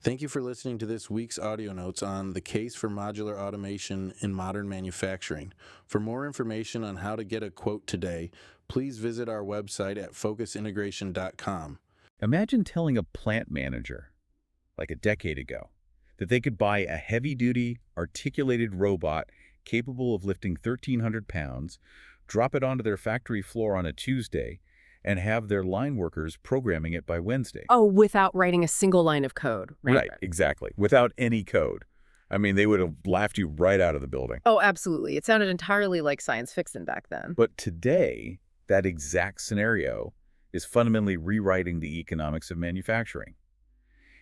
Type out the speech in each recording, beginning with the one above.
Thank you for listening to this week's audio notes on the case for modular automation in modern manufacturing. For more information on how to get a quote today, please visit our website at focusintegration.com. Imagine telling a plant manager, like a decade ago, that they could buy a heavy-duty, articulated robot capable of lifting 1,300 pounds, drop it onto their factory floor on a Tuesday, and have their line workers programming it by Wednesday. Oh, without writing a single line of code. Right, exactly. Without any code. I mean, they would have laughed you right out of the building. Oh, absolutely. It sounded entirely like science fiction back then. But today, that exact scenario is fundamentally rewriting the economics of manufacturing.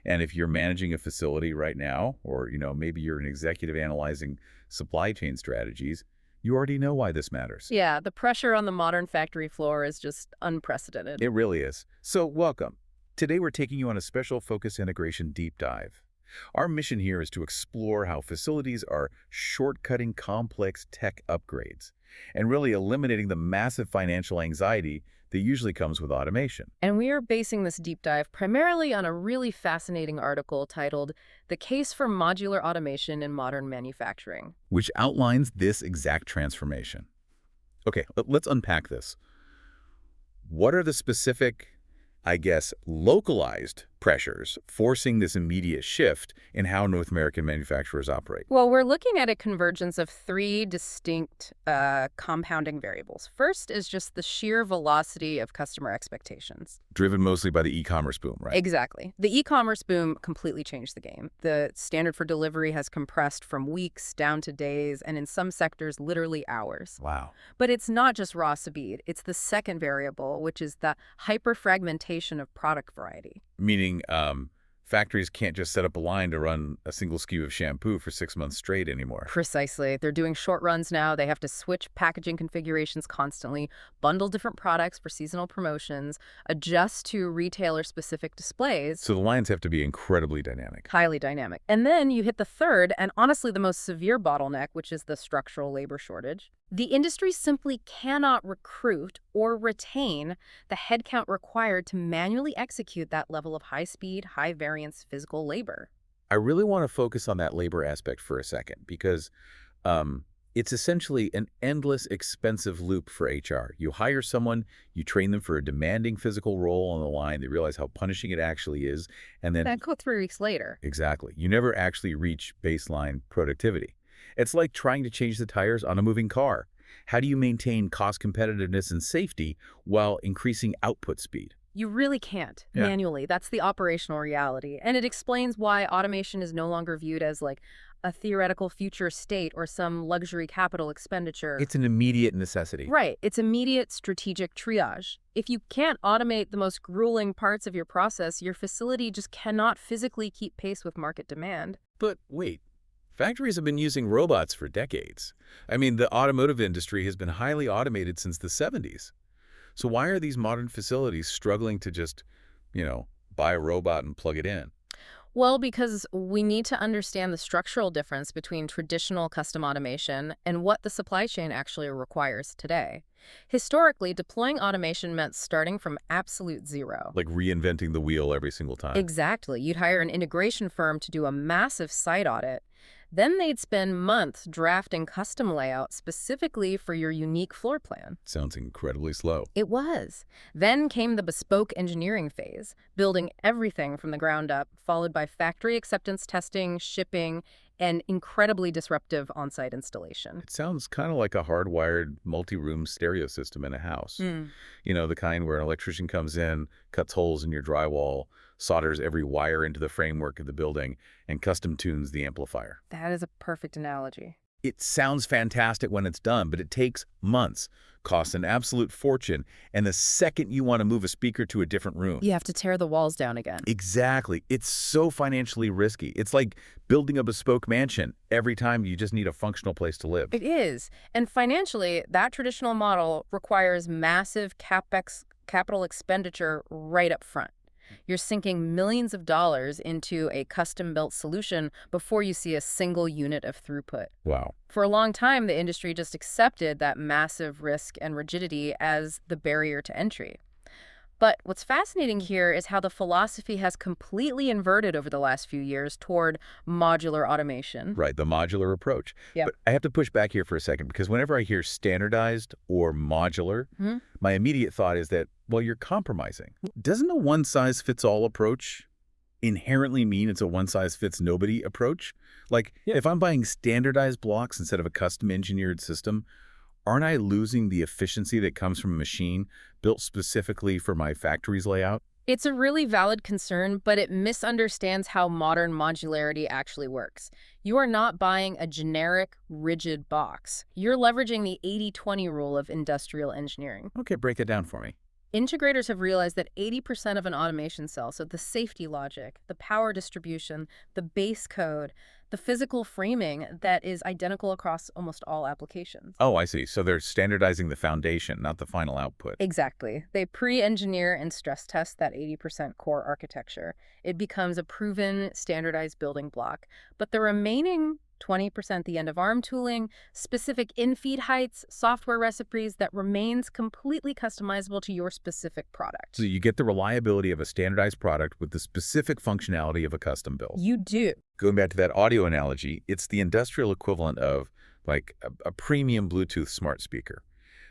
And if you're managing a facility right now, or maybe you're an executive analyzing supply chain strategies, you already know why this matters. Yeah, the pressure on the modern factory floor is just unprecedented. It really is. So welcome. Today we're taking you on a special Focus Integration deep dive. Our mission here is to explore how facilities are shortcutting complex tech upgrades and really eliminating the massive financial anxiety that usually comes with automation. And we are basing this deep dive primarily on a really fascinating article titled "The Case for Modular Automation in Modern Manufacturing," which outlines this exact transformation. Okay, let's unpack this. What are the specific, localized pressures forcing this immediate shift in how North American manufacturers operate? Well, we're looking at a convergence of three distinct compounding variables. First is just the sheer velocity of customer expectations. Driven mostly by the e-commerce boom, right? Exactly. The e-commerce boom completely changed the game. The standard for delivery has compressed from weeks down to days, and in some sectors, literally hours. Wow. But it's not just raw speed. It's the second variable, which is the hyperfragmentation of product variety. Meaning factories can't just set up a line to run a single SKU of shampoo for 6 months straight anymore. Precisely. They're doing short runs now. They have to switch packaging configurations constantly, bundle different products for seasonal promotions, adjust to retailer-specific displays. So the lines have to be incredibly dynamic. Highly dynamic. And then you hit the third, and honestly the most severe bottleneck, which is the structural labor shortage. The industry simply cannot recruit or retain the headcount required to manually execute that level of high-speed, high-variance physical labor. I really want to focus on that labor aspect for a second because it's essentially an endless, expensive loop for HR. You hire someone, you train them for a demanding physical role on the line, they realize how punishing it actually is, and then... Then go 3 weeks later. Exactly. You never actually reach baseline productivity. It's like trying to change the tires on a moving car. How do you maintain cost competitiveness and safety while increasing output speed? You really can't manually. That's the operational reality. And it explains why automation is no longer viewed as like a theoretical future state or some luxury capital expenditure. It's an immediate necessity. Right. It's immediate strategic triage. If you can't automate the most grueling parts of your process, your facility just cannot physically keep pace with market demand. But wait. Factories have been using robots for decades. I mean, the automotive industry has been highly automated since the 70s. So why are these modern facilities struggling to just, buy a robot and plug it in? Well, because we need to understand the structural difference between traditional custom automation and what the supply chain actually requires today. Historically, deploying automation meant starting from absolute zero. Like reinventing the wheel every single time. Exactly. You'd hire an integration firm to do a massive site audit. Then they'd spend months drafting custom layouts specifically for your unique floor plan. Sounds incredibly slow. It was. Then came the bespoke engineering phase, building everything from the ground up, followed by factory acceptance testing, shipping, and incredibly disruptive on-site installation. It sounds kind of like a hardwired multi-room stereo system in a house. The kind where an electrician comes in, cuts holes in your drywall, solders every wire into the framework of the building, and custom tunes the amplifier. That is a perfect analogy. It sounds fantastic when it's done, but it takes months, costs an absolute fortune, and the second you want to move a speaker to a different room, You have to tear the walls down again. Exactly. It's so financially risky. It's like building a bespoke mansion every time you just need a functional place to live. It is. And financially, that traditional model requires massive CapEx, capital expenditure right up front. You're sinking millions of dollars into a custom-built solution before you see a single unit of throughput. Wow. For a long time, the industry just accepted that massive risk and rigidity as the barrier to entry. But what's fascinating here is how the philosophy has completely inverted over the last few years toward modular automation. Right, the modular approach. Yep. But I have to push back here for a second because whenever I hear standardized or modular, Hmm? my immediate thought is that, well, you're compromising. Doesn't a one-size-fits-all approach inherently mean it's a one-size-fits-nobody approach? Like, if I'm buying standardized blocks instead of a custom-engineered system, aren't I losing the efficiency that comes from a machine built specifically for my factory's layout? It's a really valid concern, but it misunderstands how modern modularity actually works. You are not buying a generic, rigid box. You're leveraging the 80-20 rule of industrial engineering. Okay, break it down for me. Integrators have realized that 80% of an automation cell, so the safety logic, the power distribution, the base code, the physical framing that is identical across almost all applications. Oh, I see. So they're standardizing the foundation, not the final output. Exactly. They pre-engineer and stress test that 80% core architecture. It becomes a proven, standardized building block. But the remaining 20%, the end-of-arm tooling, specific in-feed heights, software recipes that remains completely customizable to your specific product. So you get the reliability of a standardized product with the specific functionality of a custom build. You do. Going back to that audio analogy, it's the industrial equivalent of like a premium Bluetooth smart speaker.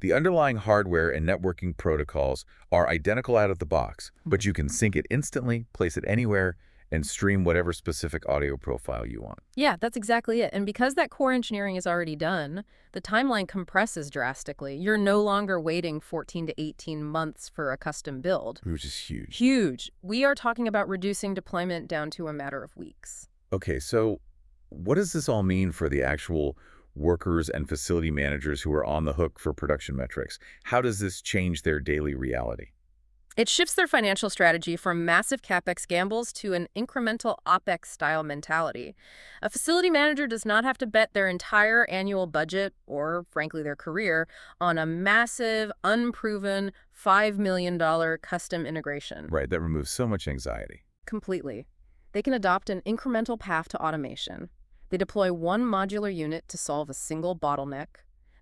The underlying hardware and networking protocols are identical out of the box, but you can sync it instantly, place it anywhere, and stream whatever specific audio profile you want. Yeah, that's exactly it. And because that core engineering is already done, the timeline compresses drastically. You're no longer waiting 14 to 18 months for a custom build. Which is huge. Huge. We are talking about reducing deployment down to a matter of weeks. Okay, so what does this all mean for the actual workers and facility managers who are on the hook for production metrics? How does this change their daily reality? It shifts their financial strategy from massive CapEx gambles to an incremental OpEx-style mentality. A facility manager does not have to bet their entire annual budget, or frankly their career, on a massive, unproven $5 million custom integration. Right, that removes so much anxiety. Completely. They can adopt an incremental path to automation. They deploy one modular unit to solve a single bottleneck.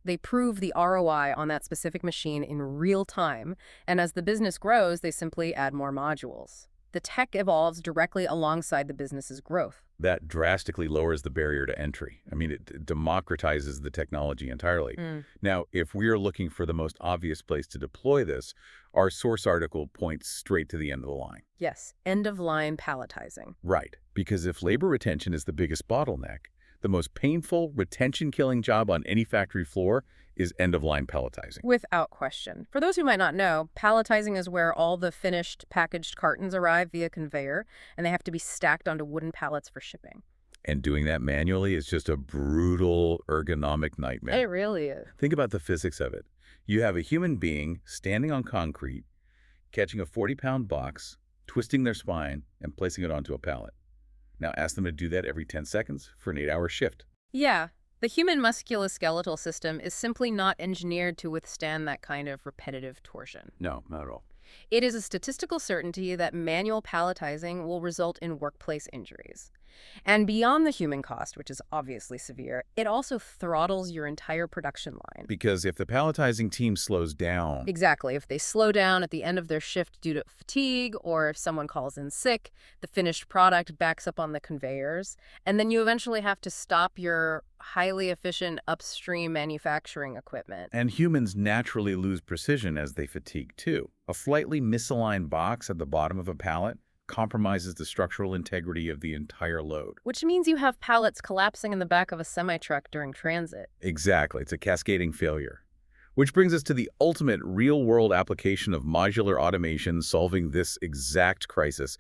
They prove the ROI on that specific machine in real time, and as the business grows, they simply add more modules. The tech evolves directly alongside the business's growth. That drastically lowers the barrier to entry. I mean, it democratizes the technology entirely. Now, if we are looking for the most obvious place to deploy this, our source article points straight to the end of the line. Yes, end-of-line palletizing. Right, because if labor retention is the biggest bottleneck, the most painful, retention-killing job on any factory floor is end-of-line palletizing. Without question. For those who might not know, palletizing is where all the finished packaged cartons arrive via conveyor, and they have to be stacked onto wooden pallets for shipping. And doing that manually is just a brutal ergonomic nightmare. It really is. Think about the physics of it. You have a human being standing on concrete, catching a 40-pound box, twisting their spine, and placing it onto a pallet. Now ask them to do that every 10 seconds for an 8-hour shift. Yeah, the human musculoskeletal system is simply not engineered to withstand that kind of repetitive torsion. No, not at all. It is a statistical certainty that manual palletizing will result in workplace injuries. And beyond the human cost, which is obviously severe, it also throttles your entire production line. Because if the palletizing team slows down... Exactly. If they slow down at the end of their shift due to fatigue, or if someone calls in sick, the finished product backs up on the conveyors, and then you eventually have to stop your highly efficient upstream manufacturing equipment. And humans naturally lose precision as they fatigue too. A slightly misaligned box at the bottom of a pallet compromises the structural integrity of the entire load. Which means you have pallets collapsing in the back of a semi-truck during transit. Exactly. It's a cascading failure. Which brings us to the ultimate real-world application of modular automation solving this exact crisis.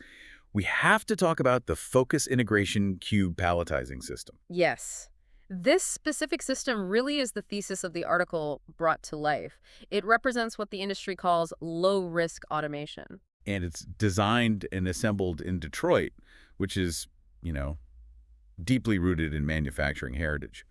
We have to talk about the Focus Integration Cube palletizing system. Yes. This specific system really is the thesis of the article brought to life. It represents what the industry calls low-risk automation. And it's designed and assembled in Detroit, which is, deeply rooted in manufacturing heritage.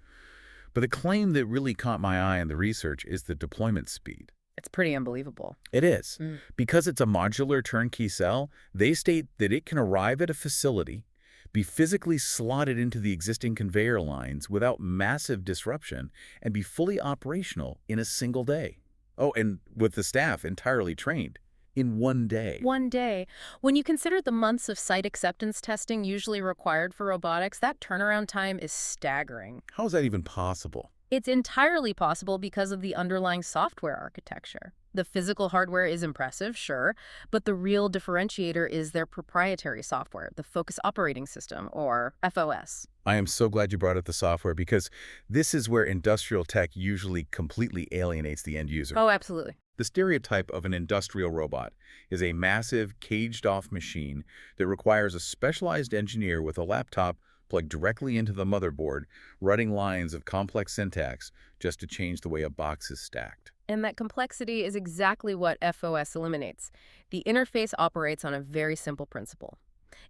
But the claim that really caught my eye in the research is the deployment speed. It's pretty unbelievable. It is. Because it's a modular turnkey cell, they state that it can arrive at a facility, be physically slotted into the existing conveyor lines without massive disruption, and be fully operational in a single day. Oh, and with the staff entirely trained. in one day. One day. When you consider the months of site acceptance testing usually required for robotics, that turnaround time is staggering. How is that even possible? It's entirely possible because of the underlying software architecture. The physical hardware is impressive, sure, but the real differentiator is their proprietary software, the Focus Operating System, or FOS. I am so glad you brought up the software because this is where industrial tech usually completely alienates the end user. Oh, absolutely. The stereotype of an industrial robot is a massive, caged-off machine that requires a specialized engineer with a laptop plugged directly into the motherboard, running lines of complex syntax just to change the way a box is stacked. And that complexity is exactly what FOS eliminates. The interface operates on a very simple principle.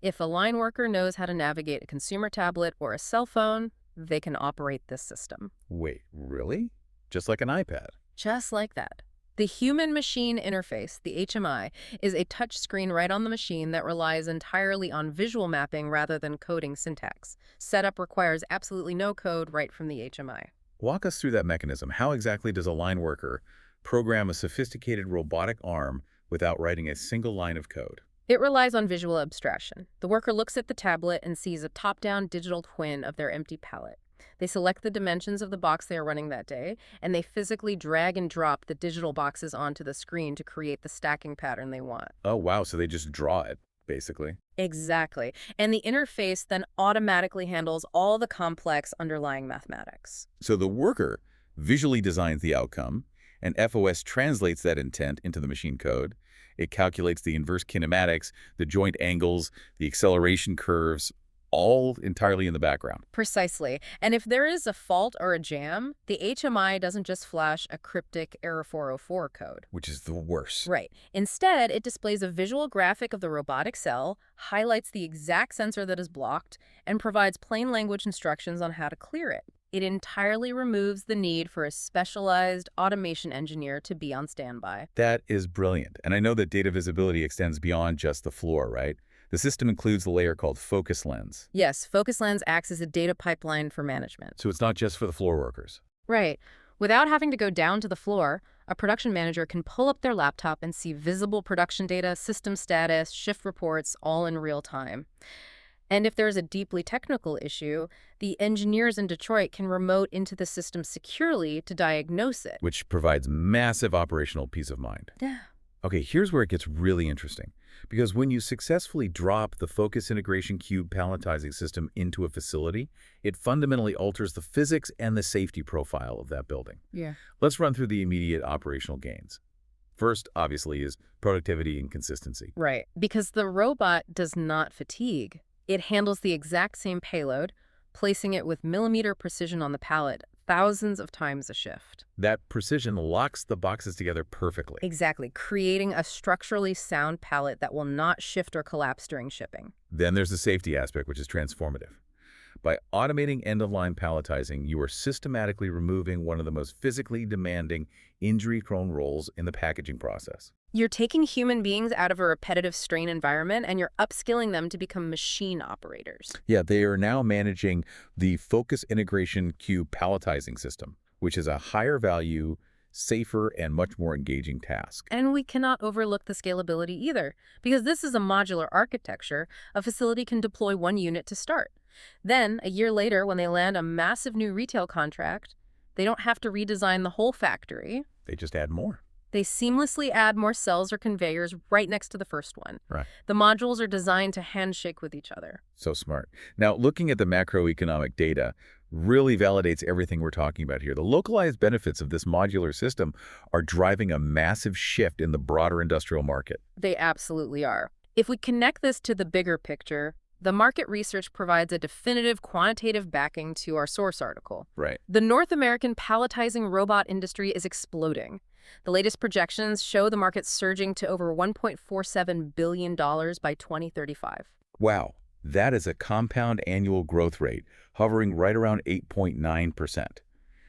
If a line worker knows how to navigate a consumer tablet or a cell phone, they can operate this system. Wait, really? Just like an iPad? Just like that. The human-machine interface, the HMI, is a touchscreen right on the machine that relies entirely on visual mapping rather than coding syntax. Setup requires absolutely no code right from the HMI. Walk us through that mechanism. How exactly does a line worker program a sophisticated robotic arm without writing a single line of code? It relies on visual abstraction. The worker looks at the tablet and sees a top-down digital twin of their empty pallet. They select the dimensions of the box they are running that day, and they physically drag and drop the digital boxes onto the screen to create the stacking pattern they want. Oh, wow. So they just draw it, basically. Exactly. And the interface then automatically handles all the complex underlying mathematics. So the worker visually designs the outcome, and FOS translates that intent into the machine code. It calculates the inverse kinematics, the joint angles, the acceleration curves, all entirely in the background. Precisely. And if there is a fault or a jam, the HMI doesn't just flash a cryptic error 404 code. Which is the worst. Right. Instead, it displays a visual graphic of the robotic cell, highlights the exact sensor that is blocked, and provides plain language instructions on how to clear it. It entirely removes the need for a specialized automation engineer to be on standby. That is brilliant. And I know that data visibility extends beyond just the floor, right? The system includes the layer called Focus Lens. Yes, Focus Lens acts as a data pipeline for management. So it's not just for the floor workers. Right. Without having to go down to the floor, a production manager can pull up their laptop and see visible production data, system status, shift reports, all in real time. And if there's a deeply technical issue, the engineers in Detroit can remote into the system securely to diagnose it. Which provides massive operational peace of mind. Yeah. Okay, here's where it gets really interesting. Because when you successfully drop the Focus Integration Cube palletizing system into a facility, it fundamentally alters the physics and the safety profile of that building. Yeah. Let's run through the immediate operational gains. First, obviously, is productivity and consistency. Right. Because the robot does not fatigue. It handles the exact same payload, placing it with millimeter precision on the pallet thousands of times a shift. That precision locks the boxes together perfectly. Exactly, creating a structurally sound pallet that will not shift or collapse during shipping. Then there's the safety aspect, which is transformative. By automating end-of-line palletizing, you are systematically removing one of the most physically demanding, injury-prone roles in the packaging process. You're taking human beings out of a repetitive strain environment and you're upskilling them to become machine operators. Yeah, they are now managing the Focus Integration Cube palletizing system, which is a higher value, safer, and much more engaging task. And we cannot overlook the scalability either. Because this is a modular architecture, a facility can deploy one unit to start. Then, a year later, when they land a massive new retail contract, they don't have to redesign the whole factory. They just add more. They seamlessly add more cells or conveyors right next to the first one. Right. The modules are designed to handshake with each other. So smart. Now, looking at the macroeconomic data really validates everything we're talking about here. The localized benefits of this modular system are driving a massive shift in the broader industrial market. They absolutely are. If we connect this to the bigger picture, the market research provides a definitive quantitative backing to our source article. Right. The North American palletizing robot industry is exploding. The latest projections show the market surging to over $1.47 billion by 2035. Wow, that is a compound annual growth rate hovering right around 8.9%.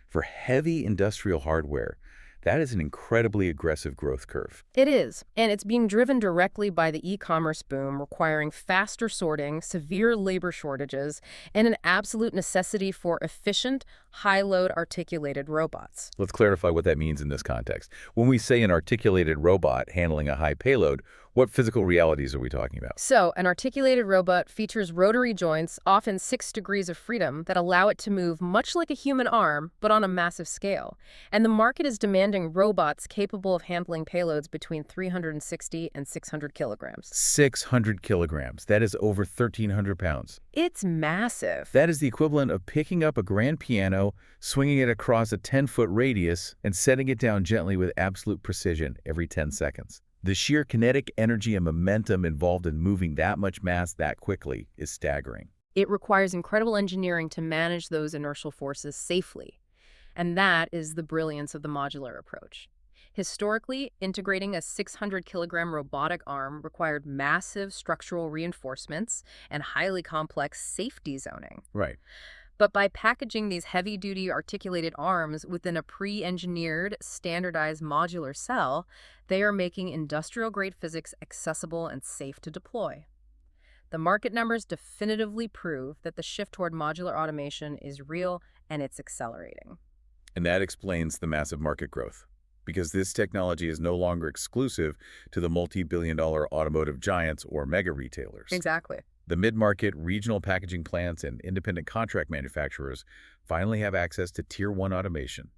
For heavy industrial hardware, That is an incredibly aggressive growth curve. It is, and it's being driven directly by the e-commerce boom, requiring faster sorting, severe labor shortages, and an absolute necessity for efficient, high-load articulated robots. Let's clarify what that means in this context. When we say an articulated robot handling a high payload, what physical realities are we talking about? So, an articulated robot features rotary joints, often 6 degrees of freedom, that allow it to move much like a human arm, but on a massive scale. And the market is demanding robots capable of handling payloads between 360 and 600 kilograms. 600 kilograms. That is over 1,300 pounds. It's massive. That is the equivalent of picking up a grand piano, swinging it across a 10-foot radius, and setting it down gently with absolute precision every 10 seconds. The sheer kinetic energy and momentum involved in moving that much mass that quickly is staggering. It requires incredible engineering to manage those inertial forces safely. And that is the brilliance of the modular approach. Historically, integrating a 600-kilogram robotic arm required massive structural reinforcements and highly complex safety zoning. Right. But by packaging these heavy-duty articulated arms within a pre-engineered, standardized modular cell, they are making industrial-grade physics accessible and safe to deploy. The market numbers definitively prove that the shift toward modular automation is real and it's accelerating. And that explains the massive market growth, because this technology is no longer exclusive to the multi-billion-dollar automotive giants or mega retailers. Exactly. The mid-market, regional packaging plants, and independent contract manufacturers finally have access to Tier 1 automation.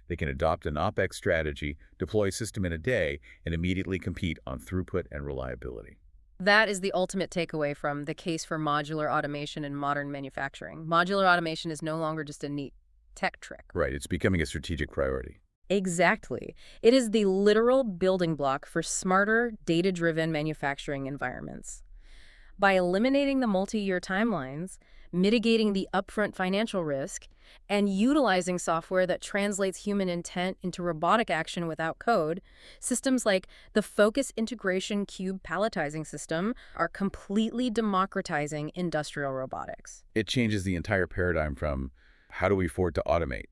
They can adopt an OpEx strategy, deploy a system in a day, and immediately compete on throughput and reliability. That is the ultimate takeaway from the case for modular automation in modern manufacturing. Modular automation is no longer just a neat tech trick. Right, it's becoming a strategic priority. Exactly. It is the literal building block for smarter, data-driven manufacturing environments. By eliminating the multi-year timelines, mitigating the upfront financial risk, and utilizing software that translates human intent into robotic action without code, systems like the Focus Integration Cube Palletizing System are completely democratizing industrial robotics. It changes the entire paradigm from how do we afford to automate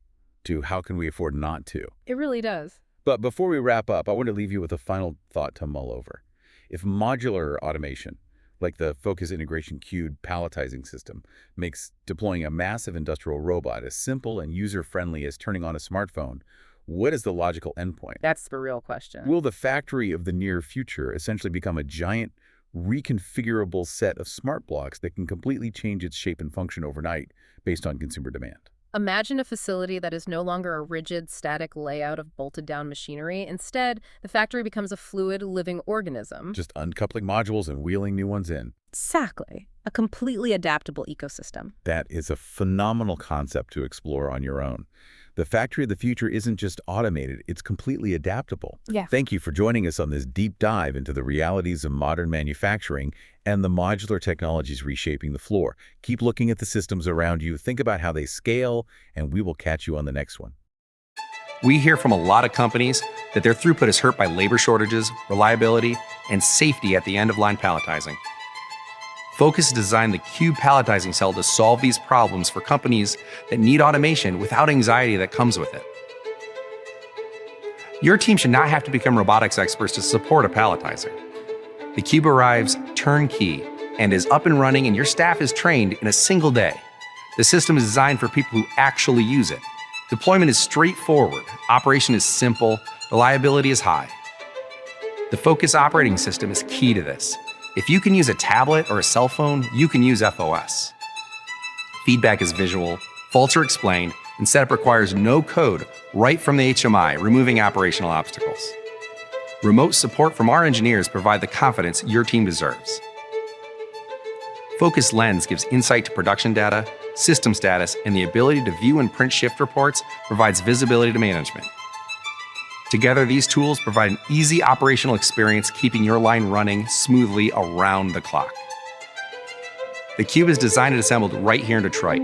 to how can we afford not to. It really does. But before we wrap up, I want to leave you with a final thought to mull over. If modular automation, like the Focus Integration Cube Palletizing System, makes deploying a massive industrial robot as simple and user-friendly as turning on a smartphone, what is the logical endpoint? That's the real question. Will the factory of the near future essentially become a giant, reconfigurable set of smart blocks that can completely change its shape and function overnight based on consumer demand? Imagine a facility that is no longer a rigid, static layout of bolted-down machinery. Instead, the factory becomes a fluid, living organism. Just uncoupling modules and wheeling new ones in. Exactly. A completely adaptable ecosystem. That is a phenomenal concept to explore on your own. The factory of the future isn't just automated, it's completely adaptable. Yeah. Thank you for joining us on this deep dive into the realities of modern manufacturing and the modular technologies reshaping the floor. Keep looking at the systems around you, think about how they scale, and we will catch you on the next one. We hear from a lot of companies that their throughput is hurt by labor shortages, reliability, and safety at the end-of-line palletizing. Focus designed the Cube Palletizing Cell to solve these problems for companies that need automation without anxiety that comes with it. Your team should not have to become robotics experts to support a palletizer. The Cube arrives turnkey and is up and running, and your staff is trained in a single day. The system is designed for people who actually use it. Deployment is straightforward, operation is simple, reliability is high. The Focus operating system is key to this. If you can use a tablet or a cell phone, you can use FOS. Feedback is visual, faults are explained, and setup requires no code right from the HMI, removing operational obstacles. Remote support from our engineers provide the confidence your team deserves. Focus Lens gives insight to production data, system status, and the ability to view and print shift reports provides visibility to management. Together, these tools provide an easy operational experience, keeping your line running smoothly around the clock. The Cube is designed and assembled right here in Detroit.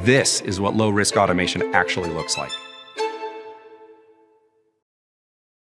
This is what low-risk automation actually looks like.